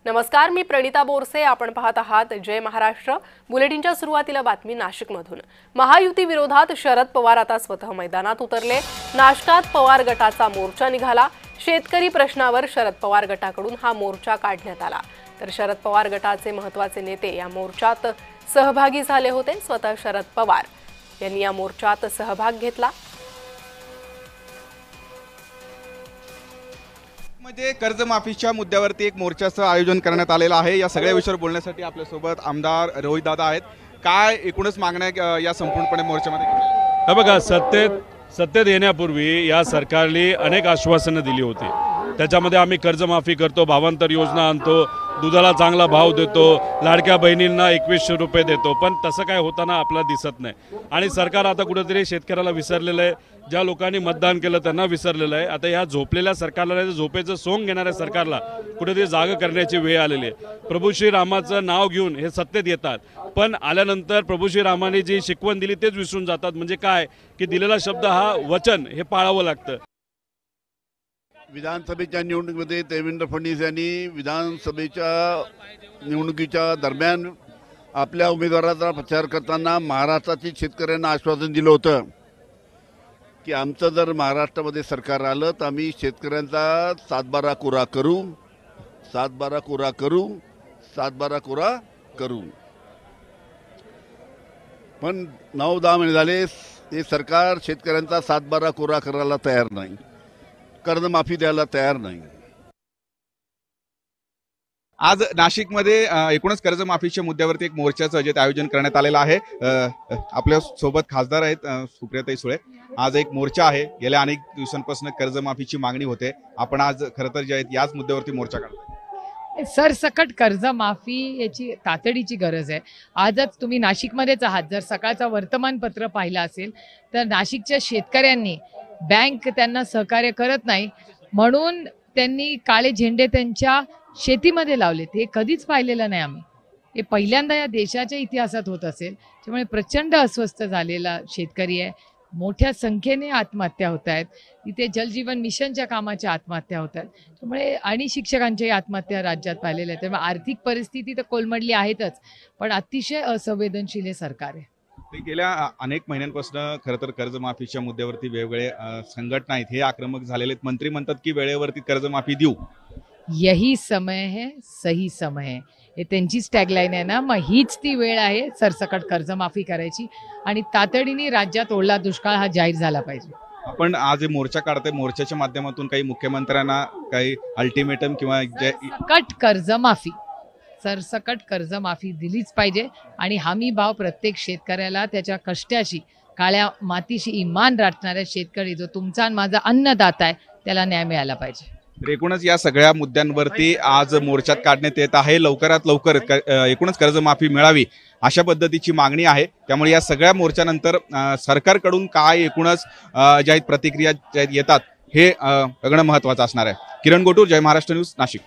नमस्कार, मी प्रणिता बोरसे. आपण पाहत आहात जय महाराष्ट्र. बुलेटिनच्या सुरुवातीला बातमी नाशिकमधून. महायुती विरोधात शरद पवार आता स्वतः मैदानात उतरले. नाशकात पवार गटाचा मोर्चा निघाला. शेतकरी प्रश्नावर शरद पवार गटाकडून हा मोर्चा काढण्यात आला. तर शरद पवार गटाचे महत्त्वाचे नेते या मोर्चात सहभागी झाले होते. स्वतः शरद पवार यांनी या मोर्चात सहभाग घेतला. मध्ये कर्जमाफीच्या मुद्द्यावरती एक मोर्चाचं आयोजन करण्यात आलेलं आहे. या सगळ्या विषयावर बोलण्यासाठी आपल्यासोबत आमदार रोहित दादा आहेत. काय एकूणच मागण्या या संपूर्णपणे मोर्चामध्ये? बघा, सत्तेत येण्यापूर्वी या सरकारने अनेक आश्वासनं दिली होती. त्याच्यामध्ये आम्ही कर्जमाफी करतो, भावांतर योजना आणतो, दुधाला चांगला भाव देतो, लाडक्या बहिणींना 2100 रुपये देतो, पण तसं काय होताना आपल्याला दिसत नाही. आणि सरकार आता कुठेतरी शेतकऱ्याला विसरलेलं आहे. ज्या लोकांनी मतदान केलं त्यांना विसरलेलं आहे. आता या झोपलेल्या सरकारला, झोपेचं सोंग घेणाऱ्या सरकारला कुठेतरी जाग करण्याची वेळ आलेली आहे. प्रभू श्रीरामाचं नाव घेऊन हे सत्तेत येतात, पण आल्यानंतर प्रभू श्रीरामाने जी शिकवण दिली तेच विसरून जातात. म्हणजे काय की दिलेला शब्द हा वचन हे पाळावं लागतं. विधानसभेच्या निवडणुकीमध्ये देवेंद्र फडणवीस यांनी विधानसभेच्या निवडणुकीच्या दरम्यान आपल्या उमेदवाराचा प्रचार करताना महाराष्ट्रातील शेतकऱ्यांना आश्वासन दिलं होतं की आमचं जर महाराष्ट्रामध्ये सरकार आलं तर आम्ही शेतकऱ्यांचा 7-12 कोरा करू, 7-12 कोरा करू, 7-12 कोरा करू. पण 9-10 महिने झाले हे सरकार शेतकऱ्यांचा 7-12 कोरा करायला तयार नाही, कर्जमाफी द्यायला तयार नाही. आज नाशिकमध्ये एकूणच कर्जमाफीच्या मुद्द्यावरती एक मोर्चाचं जे आयोजन करण्यात आलेलं आहे. आपल्या सोबत खासदार आहेत सुप्रियाताई सुळे. आज एक मोर्चा आहे. गेल्या अनेक दिवसांपासून कर्जमाफीची मागणी होते. आपण आज खरं तर जे आहेत याच मुद्द्यावरती मोर्चा काढतो. सरसकट कर्जमाफी याची तातडीची गरज आहे. आजच तुम्ही नाशिकमध्येच आहात. जर सकाळचा वर्तमानपत्र पाहिलं असेल तर नाशिकच्या शेतकऱ्यांनी बँक त्यांना सहकार्य करत नाही म्हणून त्यांनी काळे झेंडे त्यांच्या शेतीमध्ये लावलेत. हे कधीच पाहिलेलं नाही आम्ही. हे पहिल्यांदा या देशाच्या इतिहासात होत असेल. त्यामुळे प्रचंड अस्वस्थ झालेला शेतकरी आहे. मोठ्या संख्येने आत्महत्या होत आहेत. तिथे जलजीवन मिशनच्या कामाच्या आत्महत्या होत आहेत. त्यामुळे आणि शिक्षकांच्याही आत्महत्या राज्यात पाहिलेल्या आहेत. त्यामुळे आर्थिक परिस्थिती तर कोलमडली आहेतच, पण अतिशय असंवेदनशील हे सरकार आहे. गेल्या अनेक महिन्यांपासून खरं तर कर्जमाफीच्या मुद्द्यावरती वेगवेगळे संघटना आहेत हे आक्रमक झालेले आहेत. मंत्री म्हणतात की वेळेवरती कर्जमाफी देऊ. यही समय है, सही समय है, हे त्यांचीच टॅगलाईन आहे ना. मग हीच ती वेळ आहे सरसकट कर्जमाफी करायची आणि तातडीने राज्यात ओढला दुष्काळ हा जाहीर झाला पाहिजे. आपण आज मोर्चा काढतोय. मोर्चाच्या माध्यमातून काही मुख्यमंत्र्यांना काही अल्टिमेटम किंवा सरसकट कर्जमाफी दिलीच पाहिजे आणि हमी भाव प्रत्येक शेतकऱ्याला त्याच्या कष्टाशी, काळ्या मातीशी इमान राखणाऱ्या शेतकरी जो तुमचा आणि माझा अन्नदाता आहे त्याला न्याय मिळाला पाहिजे. एकूणच या सगळ्या मुद्द्यांवरती आज मोर्चात काढण्यात येत आहे. लवकरात लवकर एकूणच कर्जमाफी मिळावी अशा पद्धतीची मागणी आहे. त्यामुळे या सगळ्या मोर्चानंतर सरकारकडून काय एकूणच ज्या प्रतिक्रिया येतात हे बघणं महत्त्वाचं असणार आहे. किरण गोटूर, जय महाराष्ट्र न्यूज, नाशिक.